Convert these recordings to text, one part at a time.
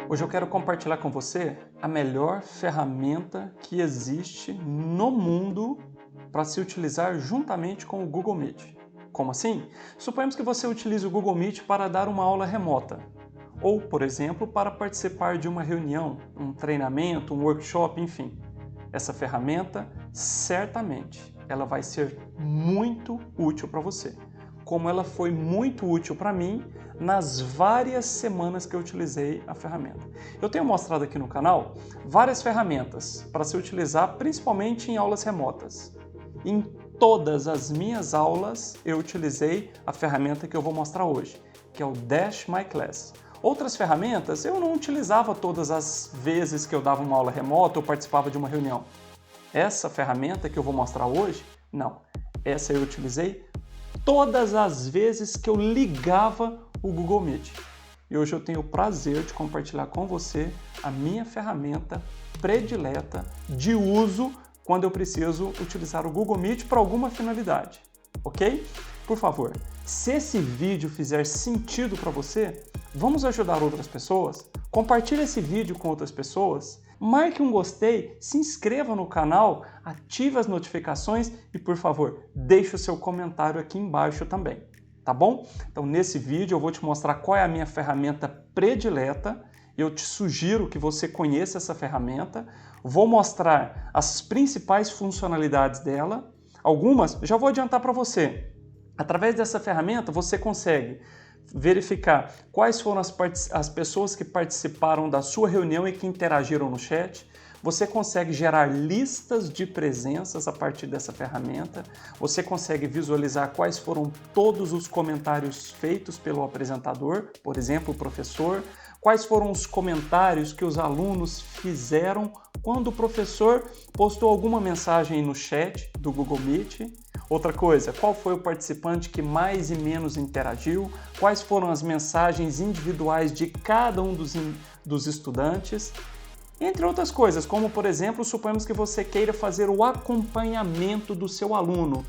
Hoje eu quero compartilhar com você a melhor ferramenta que existe no mundo para se utilizar juntamente com o Google Meet. Como assim? Suponhamos que você utilize o Google Meet para dar uma aula remota, ou, por exemplo, para participar de uma reunião, um treinamento, um workshop, enfim. Essa ferramenta, certamente, ela vai ser muito útil para você, como ela foi muito útil para mim nas várias semanas que eu utilizei a ferramenta. Eu tenho mostrado aqui no canal várias ferramentas para se utilizar principalmente em aulas remotas. Em todas as minhas aulas eu utilizei a ferramenta que eu vou mostrar hoje, que é o Dash My Class. Outras ferramentas eu não utilizava todas as vezes que eu dava uma aula remota ou participava de uma reunião. Essa ferramenta que eu vou mostrar hoje, não. Essa eu utilizei todas as vezes que eu ligava o Google Meet. E hoje eu tenho o prazer de compartilhar com você a minha ferramenta predileta de uso quando eu preciso utilizar o Google Meet para alguma finalidade, ok? Por favor, se esse vídeo fizer sentido para você, vamos ajudar outras pessoas? Compartilhe esse vídeo com outras pessoas, marque um gostei, se inscreva no canal, ative as notificações e, por favor, deixe o seu comentário aqui embaixo também, tá bom? Então, nesse vídeo eu vou te mostrar qual é a minha ferramenta predileta. Eu te sugiro que você conheça essa ferramenta. Vou mostrar as principais funcionalidades dela. Algumas já vou adiantar para você. Através dessa ferramenta você consegue verificar quais foram as pessoas que participaram da sua reunião e que interagiram no chat. Você consegue gerar listas de presenças a partir dessa ferramenta. Você consegue visualizar quais foram todos os comentários feitos pelo apresentador, por exemplo, o professor. Quais foram os comentários que os alunos fizeram quando o professor postou alguma mensagem no chat do Google Meet. Outra coisa, qual foi o participante que mais e menos interagiu? Quais foram as mensagens individuais de cada um dos estudantes? Entre outras coisas, como por exemplo, suponhamos que você queira fazer o acompanhamento do seu aluno.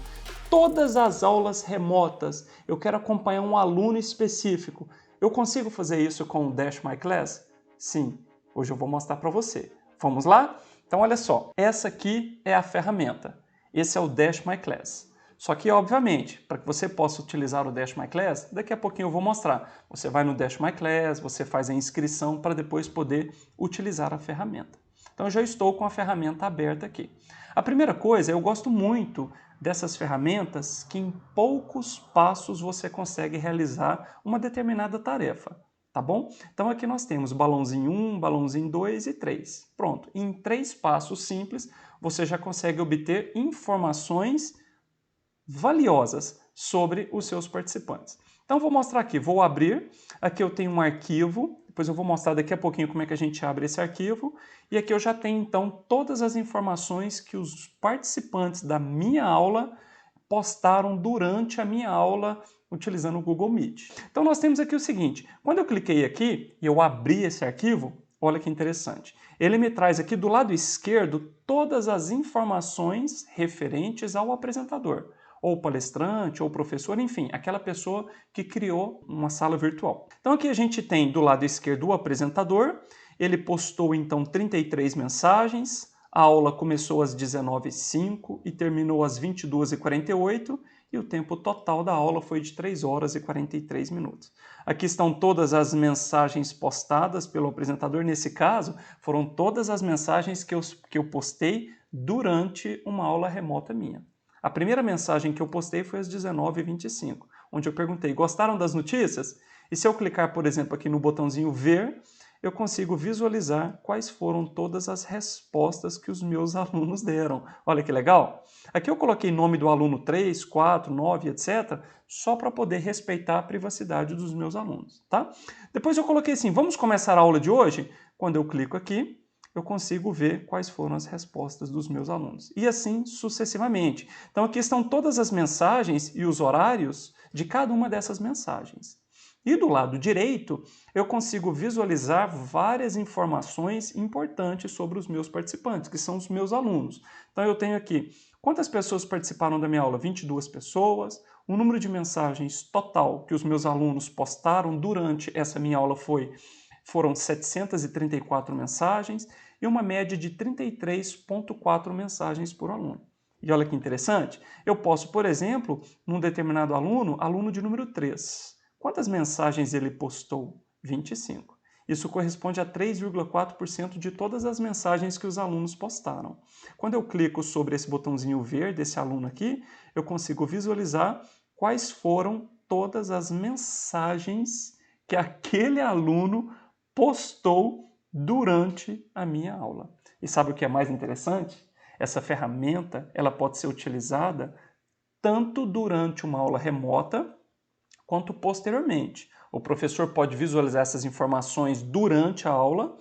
Todas as aulas remotas, eu quero acompanhar um aluno específico. Eu consigo fazer isso com o Dash My Class? Sim, hoje eu vou mostrar para você. Vamos lá? Então olha só, essa aqui é a ferramenta. Esse é o Dash My Class. Só que, obviamente, para que você possa utilizar o Dash My Class, daqui a pouquinho eu vou mostrar. Você vai no Dash My Class, você faz a inscrição para depois poder utilizar a ferramenta. Então eu já estou com a ferramenta aberta aqui. A primeira coisa, eu gosto muito dessas ferramentas que em poucos passos você consegue realizar uma determinada tarefa, tá bom? Então aqui nós temos balãozinho 1, balãozinho 2 e 3. Pronto, em 3 passos simples você já consegue obter informações valiosas sobre os seus participantes. Então vou mostrar aqui, vou abrir, aqui eu tenho um arquivo, depois eu vou mostrar daqui a pouquinho como é que a gente abre esse arquivo, e aqui eu já tenho então todas as informações que os participantes da minha aula postaram durante a minha aula utilizando o Google Meet. Então nós temos aqui o seguinte, quando eu cliquei aqui e eu abri esse arquivo, olha que interessante, ele me traz aqui do lado esquerdo todas as informações referentes ao apresentador, ou palestrante, ou professor, enfim, aquela pessoa que criou uma sala virtual. Então aqui a gente tem do lado esquerdo o apresentador, ele postou então 33 mensagens, a aula começou às 19h05 e terminou às 22h48 e o tempo total da aula foi de 3 horas e 43 minutos. Aqui estão todas as mensagens postadas pelo apresentador. Nesse caso, foram todas as mensagens que eu postei durante uma aula remota minha. A primeira mensagem que eu postei foi às 19h25, onde eu perguntei, gostaram das notícias? E se eu clicar, por exemplo, aqui no botãozinho ver, eu consigo visualizar quais foram todas as respostas que os meus alunos deram. Olha que legal! Aqui eu coloquei nome do aluno 3, 4, 9, etc., só para poder respeitar a privacidade dos meus alunos, tá? Depois eu coloquei assim, vamos começar a aula de hoje? Quando eu clico aqui, eu consigo ver quais foram as respostas dos meus alunos. E assim sucessivamente. Então aqui estão todas as mensagens e os horários de cada uma dessas mensagens. E do lado direito, eu consigo visualizar várias informações importantes sobre os meus participantes, que são os meus alunos. Então eu tenho aqui, quantas pessoas participaram da minha aula? 22 pessoas. O número de mensagens total que os meus alunos postaram durante essa minha aula foi foram 734 mensagens e uma média de 33,4 mensagens por aluno. E olha que interessante, eu posso, por exemplo, num determinado aluno, aluno de número 3, quantas mensagens ele postou? 25. Isso corresponde a 3,4% de todas as mensagens que os alunos postaram. Quando eu clico sobre esse botãozinho verde, esse aluno aqui, eu consigo visualizar quais foram todas as mensagens que aquele aluno postou durante a minha aula. E sabe o que é mais interessante? Essa ferramenta ela pode ser utilizada tanto durante uma aula remota quanto posteriormente. O professor pode visualizar essas informações durante a aula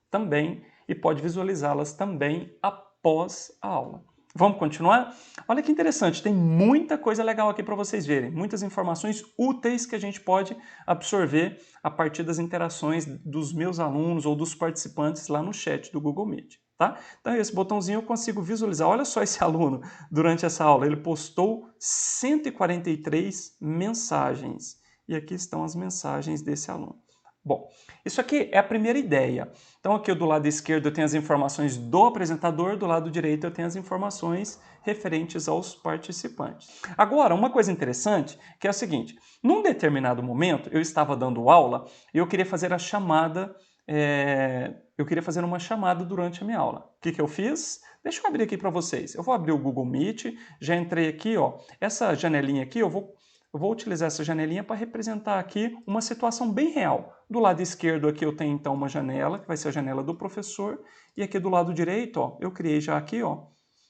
também e pode visualizá-las também após a aula. Vamos continuar? Olha que interessante, tem muita coisa legal aqui para vocês verem, muitas informações úteis que a gente pode absorver a partir das interações dos meus alunos ou dos participantes lá no chat do Google Meet. Tá? Então, esse botãozinho eu consigo visualizar. Olha só esse aluno, durante essa aula, ele postou 143 mensagens. E aqui estão as mensagens desse aluno. Bom, isso aqui é a primeira ideia. Então aqui do lado esquerdo eu tenho as informações do apresentador, do lado direito eu tenho as informações referentes aos participantes. Agora, uma coisa interessante que é o seguinte, num determinado momento eu estava dando aula e eu queria fazer a chamada, eu queria fazer uma chamada durante a minha aula. O que eu fiz? Deixa eu abrir aqui para vocês. Eu vou abrir o Google Meet, já entrei aqui, ó, essa janelinha aqui eu vou utilizar essa janelinha para representar aqui uma situação bem real. Do lado esquerdo aqui eu tenho então uma janela, que vai ser a janela do professor, e aqui do lado direito, ó, eu criei já aqui, ó,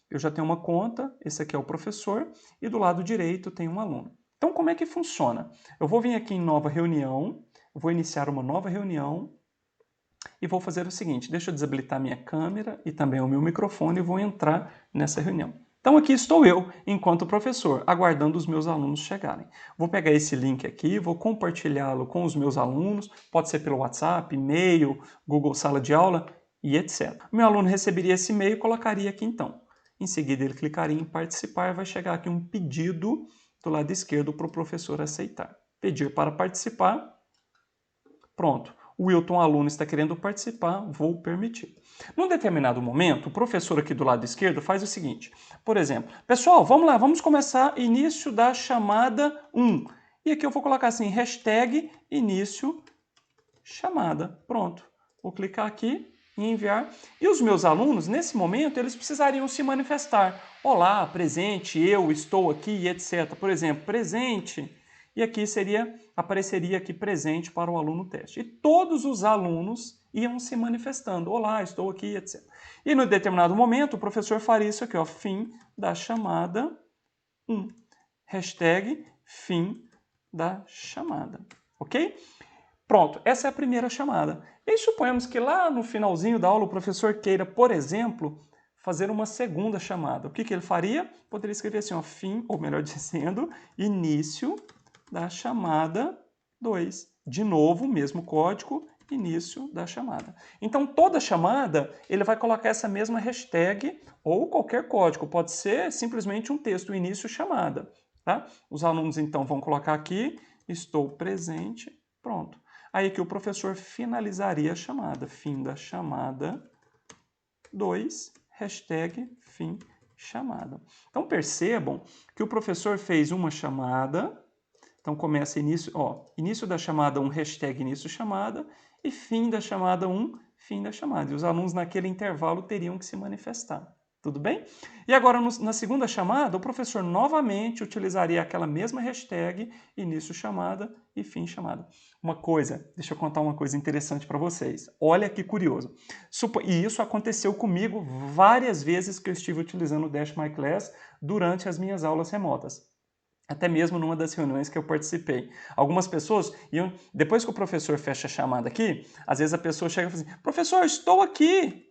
eu já tenho uma conta, esse aqui é o professor, e do lado direito tem um aluno. Então como é que funciona? Eu vou vir aqui em nova reunião, vou iniciar uma nova reunião, e vou fazer o seguinte, deixa eu desabilitar minha câmera e também o meu microfone e vou entrar nessa reunião. Então aqui estou eu, enquanto professor, aguardando os meus alunos chegarem. Vou pegar esse link aqui, vou compartilhá-lo com os meus alunos, pode ser pelo WhatsApp, e-mail, Google Sala de Aula e etc. O meu aluno receberia esse e-mail e colocaria aqui então. Em seguida ele clicaria em participar e vai chegar aqui um pedido do lado esquerdo para o professor aceitar. Pedir para participar, pronto. O Wilton, aluno, está querendo participar, vou permitir. Num determinado momento, o professor aqui do lado esquerdo faz o seguinte, por exemplo, pessoal, vamos lá, vamos começar início da chamada 1. E aqui eu vou colocar assim, hashtag início chamada. Pronto. Vou clicar aqui e enviar. E os meus alunos, nesse momento, eles precisariam se manifestar. Olá, presente, eu estou aqui, etc. Por exemplo, presente. E aqui apareceria aqui presente para o aluno teste. E todos os alunos iam se manifestando. Olá, estou aqui, etc. E no determinado momento, o professor faria isso aqui, ó, fim da chamada 1. Hashtag fim da chamada. Ok? Pronto, essa é a primeira chamada. E suponhamos que lá no finalzinho da aula o professor queira, por exemplo, fazer uma segunda chamada. O que ele faria? Poderia escrever assim, ó, fim, ou melhor dizendo, início da chamada 2. De novo, o mesmo código, início da chamada. Então, toda chamada, ele vai colocar essa mesma hashtag ou qualquer código. Pode ser simplesmente um texto, início chamada. Tá? Os alunos, então, vão colocar aqui, estou presente, pronto. Aí que o professor finalizaria a chamada. Fim da chamada 2, hashtag fim chamada. Então, percebam que o professor fez uma chamada. Então começa início, ó, início da chamada 1, hashtag início chamada, e fim da chamada 1, fim da chamada. E os alunos naquele intervalo teriam que se manifestar. Tudo bem? E agora, na segunda chamada, o professor novamente utilizaria aquela mesma hashtag, início chamada e fim chamada. Uma coisa, deixa eu contar uma coisa interessante para vocês. Olha que curioso. E isso aconteceu comigo várias vezes que eu estive utilizando o Dash My Class durante as minhas aulas remotas. Até mesmo numa das reuniões que eu participei. Algumas pessoas iam, depois que o professor fecha a chamada aqui, às vezes a pessoa chega e fala assim, professor, estou aqui.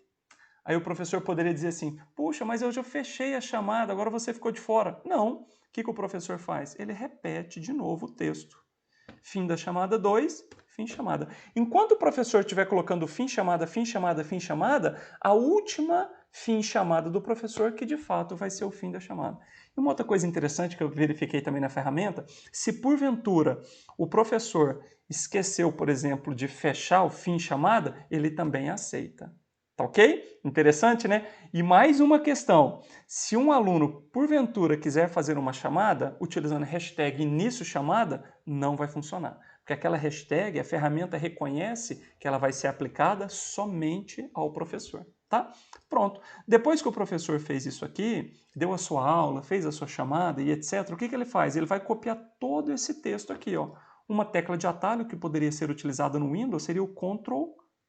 Aí o professor poderia dizer assim, puxa, mas eu já fechei a chamada, agora você ficou de fora. Não. O que o professor faz? Ele repete de novo o texto. Fim da chamada 2, fim chamada. Enquanto o professor estiver colocando fim chamada, fim chamada, fim chamada, a última fim chamada do professor, que de fato vai ser o fim da chamada. E uma outra coisa interessante que eu verifiquei também na ferramenta, se porventura o professor esqueceu, por exemplo, de fechar o fim chamada, ele também aceita. Tá ok? Interessante, né? E mais uma questão. Se um aluno, porventura, quiser fazer uma chamada, utilizando a hashtag início chamada, não vai funcionar. Porque aquela hashtag, a ferramenta reconhece que ela vai ser aplicada somente ao professor, tá? Pronto. Depois que o professor fez isso aqui, deu a sua aula, fez a sua chamada e etc., o que ele faz? Ele vai copiar todo esse texto aqui, ó. Uma tecla de atalho que poderia ser utilizada no Windows seria o Ctrl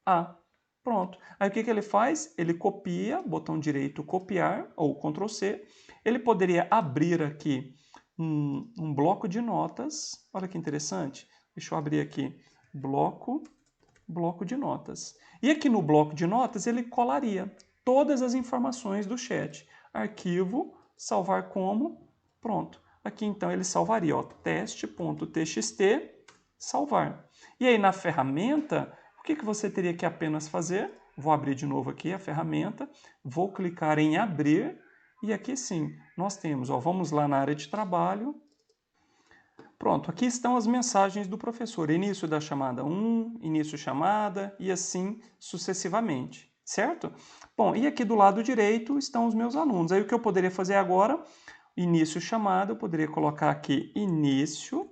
A. Pronto. Aí o que ele faz? Ele copia, botão direito copiar, ou Ctrl C. Ele poderia abrir aqui um bloco de notas. Olha que interessante. Deixa eu abrir aqui. Bloco de notas. E aqui no bloco de notas ele colaria todas as informações do chat. Arquivo, salvar como, pronto. Aqui então ele salvaria, ó, teste.txt, salvar. E aí na ferramenta, o que você teria que apenas fazer? Vou abrir de novo aqui a ferramenta, vou clicar em abrir, e aqui sim, nós temos, ó, vamos lá na área de trabalho. Pronto, aqui estão as mensagens do professor. Início da chamada 1, início chamada e assim sucessivamente, certo? Bom, e aqui do lado direito estão os meus alunos. Aí o que eu poderia fazer agora? Início chamada, eu poderia colocar aqui início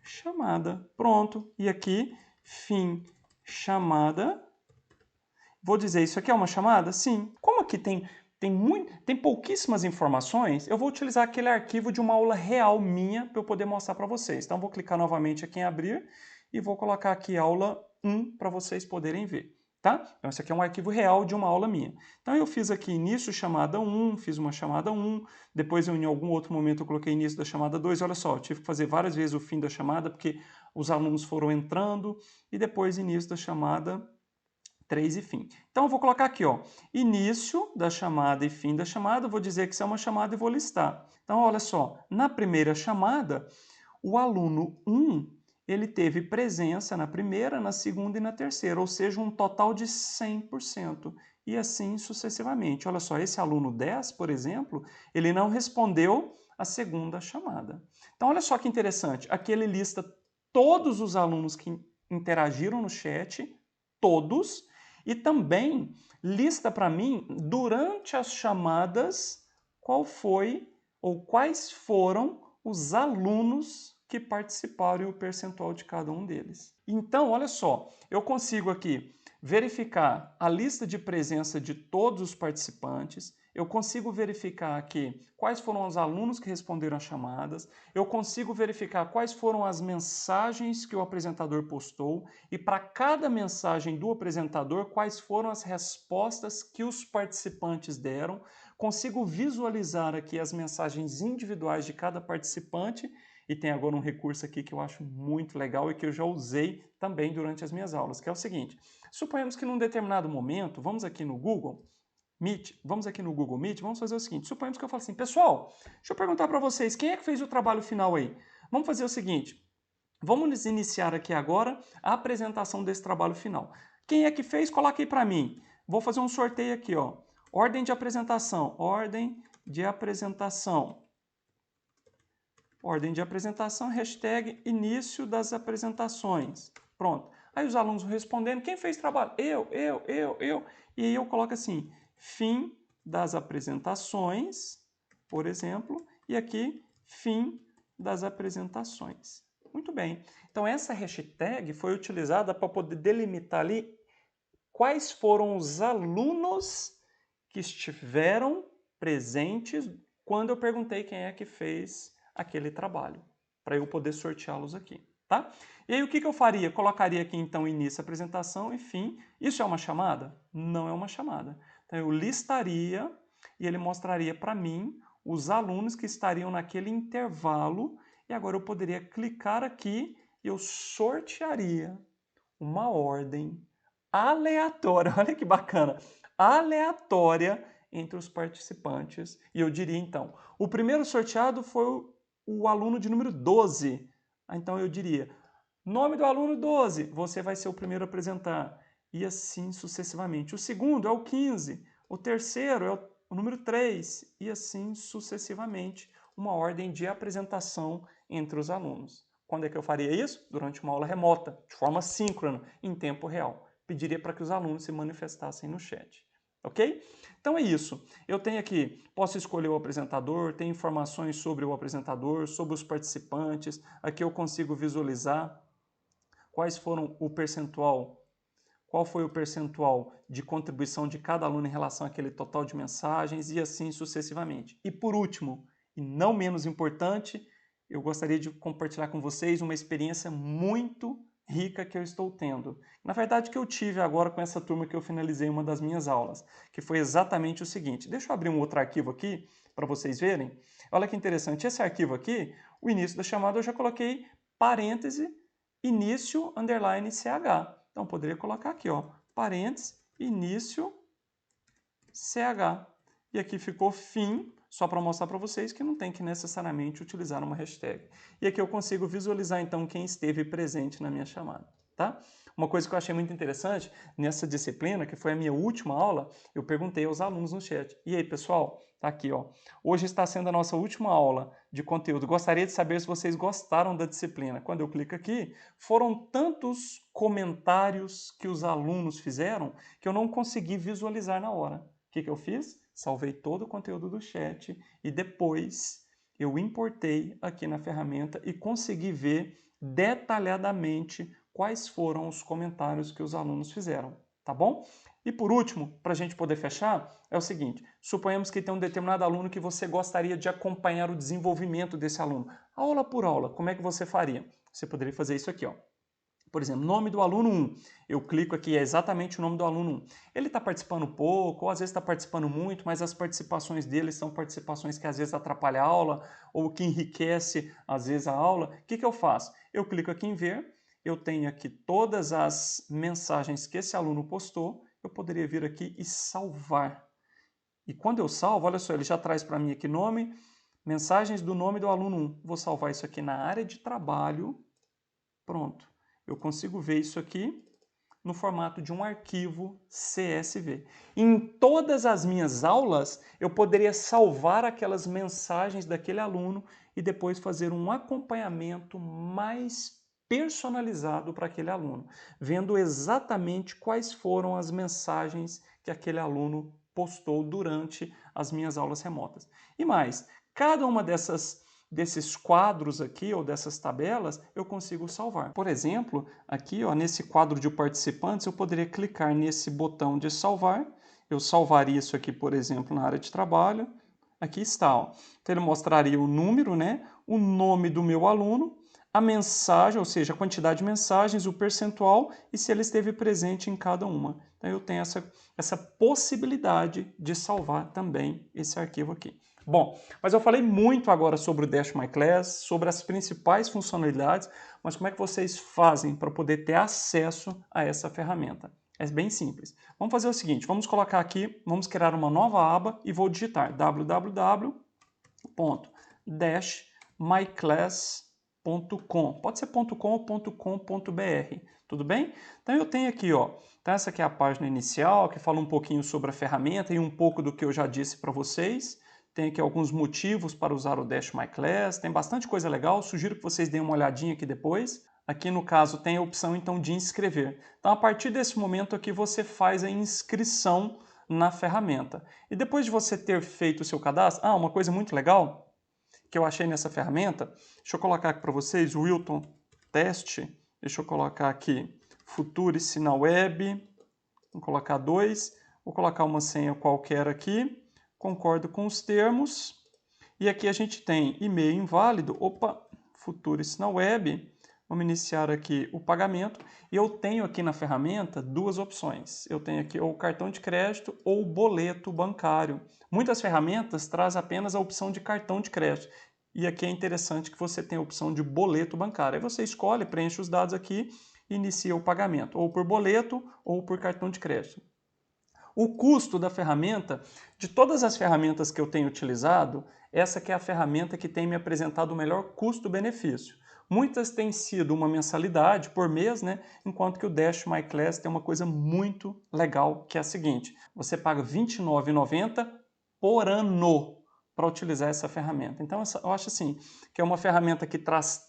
chamada. Pronto. E aqui fim chamada. Vou dizer, isso aqui é uma chamada? Sim. Como aqui tem pouquíssimas informações, eu vou utilizar aquele arquivo de uma aula real minha para eu poder mostrar para vocês. Então, vou clicar novamente aqui em abrir e vou colocar aqui aula 1 para vocês poderem ver. Tá? Então, esse aqui é um arquivo real de uma aula minha. Então, eu fiz aqui início chamada 1, fiz uma chamada 1, depois em algum outro momento eu coloquei início da chamada 2. Olha só, eu tive que fazer várias vezes o fim da chamada porque os alunos foram entrando e depois início da chamada 3 e fim. Então, eu vou colocar aqui, ó, início da chamada e fim da chamada, eu vou dizer que isso é uma chamada e vou listar. Então, olha só, na primeira chamada, o aluno 1, ele teve presença na primeira, na segunda e na terceira, ou seja, um total de 100%. E assim sucessivamente. Olha só, esse aluno 10, por exemplo, ele não respondeu a segunda chamada. Então, olha só que interessante, aqui ele lista todos os alunos que interagiram no chat, todos, e também lista para mim, durante as chamadas, qual foi ou quais foram os alunos que participaram e o percentual de cada um deles. Então, olha só, eu consigo aqui verificar a lista de presença de todos os participantes, eu consigo verificar aqui quais foram os alunos que responderam às chamadas, eu consigo verificar quais foram as mensagens que o apresentador postou e para cada mensagem do apresentador, quais foram as respostas que os participantes deram, consigo visualizar aqui as mensagens individuais de cada participante e tem agora um recurso aqui que eu acho muito legal e que eu já usei também durante as minhas aulas, que é o seguinte, suponhamos que num determinado momento, vamos aqui no Google Meet, vamos fazer o seguinte, suponhamos que eu falo assim, pessoal, deixa eu perguntar para vocês, quem é que fez o trabalho final aí? Vamos fazer o seguinte, vamos iniciar aqui agora a apresentação desse trabalho final. Quem é que fez? Coloca aí para mim. Vou fazer um sorteio aqui, ó. Ordem de apresentação, hashtag início das apresentações. Pronto. Aí os alunos vão respondendo, quem fez trabalho? Eu. E aí eu coloco assim, fim das apresentações, por exemplo, e aqui, fim das apresentações. Muito bem. Então, essa hashtag foi utilizada para poder delimitar ali quais foram os alunos que estiveram presentes quando eu perguntei quem é que fez aquele trabalho, para eu poder sorteá-los aqui, tá? E aí o que eu faria? Colocaria aqui então início, apresentação e fim. Isso é uma chamada? Não é uma chamada. Então eu listaria e ele mostraria para mim os alunos que estariam naquele intervalo e agora eu poderia clicar aqui e eu sortearia uma ordem aleatória, olha que bacana, aleatória entre os participantes. E eu diria então, o primeiro sorteado foi o aluno de número 12. Então eu diria, nome do aluno 12, você vai ser o primeiro a apresentar. E assim sucessivamente. O segundo é o 15, o terceiro é o número 3, e assim sucessivamente, uma ordem de apresentação entre os alunos. Quando é que eu faria isso? Durante uma aula remota, de forma síncrona, em tempo real. Pediria para que os alunos se manifestassem no chat. Ok? Então é isso. Eu tenho aqui, posso escolher o apresentador, tem informações sobre o apresentador, sobre os participantes. Aqui eu consigo visualizar quais foram o percentual, qual foi o percentual de contribuição de cada aluno em relação àquele total de mensagens e assim sucessivamente. E por último, e não menos importante, eu gostaria de compartilhar com vocês uma experiência muito rica que eu estou tendo. Na verdade, que eu tive agora com essa turma que eu finalizei uma das minhas aulas, que foi exatamente o seguinte. Deixa eu abrir um outro arquivo aqui para vocês verem. Olha que interessante, esse arquivo aqui, o início da chamada eu já coloquei parêntese, início, underline, CH. Então, poderia colocar aqui, ó, parênteses, início, CH. E aqui ficou fim, só para mostrar para vocês que não tem que necessariamente utilizar uma hashtag. E aqui eu consigo visualizar, então, quem esteve presente na minha chamada, tá? Uma coisa que eu achei muito interessante, nessa disciplina, que foi a minha última aula, eu perguntei aos alunos no chat, e aí, pessoal, tá aqui, ó, hoje está sendo a nossa última aula de conteúdo, gostaria de saber se vocês gostaram da disciplina. Quando eu clico aqui, foram tantos comentários que os alunos fizeram que eu não consegui visualizar na hora. O que eu fiz? Salvei todo o conteúdo do chat e depois eu importei aqui na ferramenta e consegui ver detalhadamente quais foram os comentários que os alunos fizeram, tá bom? E por último, para a gente poder fechar, é o seguinte, suponhamos que tem um determinado aluno que você gostaria de acompanhar o desenvolvimento desse aluno. Aula por aula, como é que você faria? Você poderia fazer isso aqui, ó. Por exemplo, nome do aluno 1. Eu clico aqui, é exatamente o nome do aluno 1. Ele está participando pouco, ou às vezes está participando muito, mas as participações dele são participações que às vezes atrapalham a aula, ou que enriquece às vezes a aula. O que eu faço? Eu clico aqui em ver, eu tenho aqui todas as mensagens que esse aluno postou, eu poderia vir aqui e salvar. E quando eu salvo, olha só, ele já traz para mim aqui nome, mensagens do nome do aluno 1. Vou salvar isso aqui na área de trabalho, pronto. Eu consigo ver isso aqui no formato de um arquivo CSV. Em todas as minhas aulas, eu poderia salvar aquelas mensagens daquele aluno e depois fazer um acompanhamento mais personalizado para aquele aluno, vendo exatamente quais foram as mensagens que aquele aluno postou durante as minhas aulas remotas. E mais, cada uma desses quadros aqui, ou dessas tabelas, eu consigo salvar. Por exemplo, aqui ó, nesse quadro de participantes, eu poderia clicar nesse botão de salvar. Eu salvaria isso aqui, por exemplo, na área de trabalho. Aqui está. Ó. Então, ele mostraria o número, né, o nome do meu aluno, a mensagem, ou seja, a quantidade de mensagens, o percentual e se ele esteve presente em cada uma. Então, eu tenho essa possibilidade de salvar também esse arquivo aqui. Bom, mas eu falei muito agora sobre o Dash My Class, sobre as principais funcionalidades, mas como é que vocês fazem para poder ter acesso a essa ferramenta? É bem simples. Vamos fazer o seguinte, vamos colocar aqui, vamos criar uma nova aba e vou digitar www.dashmyclass.com. Pode ser .com ou .com.br, tudo bem? Então eu tenho aqui, ó, então essa aqui é a página inicial, que fala um pouquinho sobre a ferramenta e um pouco do que eu já disse para vocês. Tem aqui alguns motivos para usar o Dash My Class, tem bastante coisa legal, sugiro que vocês deem uma olhadinha aqui depois. Aqui no caso tem a opção então de inscrever. Então a partir desse momento aqui você faz a inscrição na ferramenta. E depois de você ter feito o seu cadastro, uma coisa muito legal que eu achei nessa ferramenta, deixa eu colocar aqui para vocês, o Wilton Teste, deixa eu colocar aqui Futurice na web, vou colocar 2, vou colocar uma senha qualquer aqui, concordo com os termos, e aqui a gente tem e-mail inválido, Futurice na web, vamos iniciar aqui o pagamento, e eu tenho aqui na ferramenta duas opções, eu tenho aqui ou cartão de crédito ou boleto bancário. Muitas ferramentas trazem apenas a opção de cartão de crédito, e aqui é interessante que você tenha a opção de boleto bancário, aí você escolhe, preenche os dados aqui, e inicia o pagamento, ou por boleto ou por cartão de crédito. O custo da ferramenta, de todas as ferramentas que eu tenho utilizado, essa que é a ferramenta que tem me apresentado o melhor custo-benefício. Muitas têm sido uma mensalidade por mês, né? Enquanto que o Dash My Class tem uma coisa muito legal, que é a seguinte: você paga R$ 29,90 por ano para utilizar essa ferramenta. Então, eu acho assim, que é uma ferramenta que traz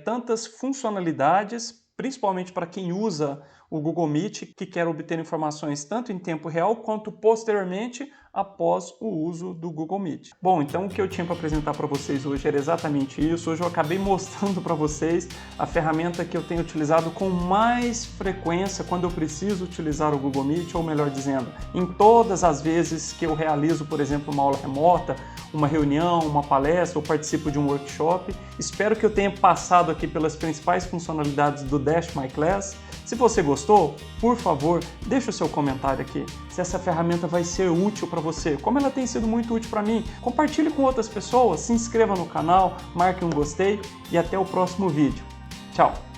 tantas funcionalidades, principalmente para quem usa o Google Meet, que quer obter informações tanto em tempo real quanto posteriormente após o uso do Google Meet. Bom, então o que eu tinha para apresentar para vocês hoje era exatamente isso. Hoje eu acabei mostrando para vocês a ferramenta que eu tenho utilizado com mais frequência quando eu preciso utilizar o Google Meet, ou melhor dizendo, em todas as vezes que eu realizo, por exemplo, uma aula remota, uma reunião, uma palestra ou participo de um workshop. Espero que eu tenha passado aqui pelas principais funcionalidades do Dash My Class. Se você gostou, por favor, deixe o seu comentário aqui. Se essa ferramenta vai ser útil para você, como ela tem sido muito útil para mim. Compartilhe com outras pessoas, se inscreva no canal, marque um gostei e até o próximo vídeo. Tchau!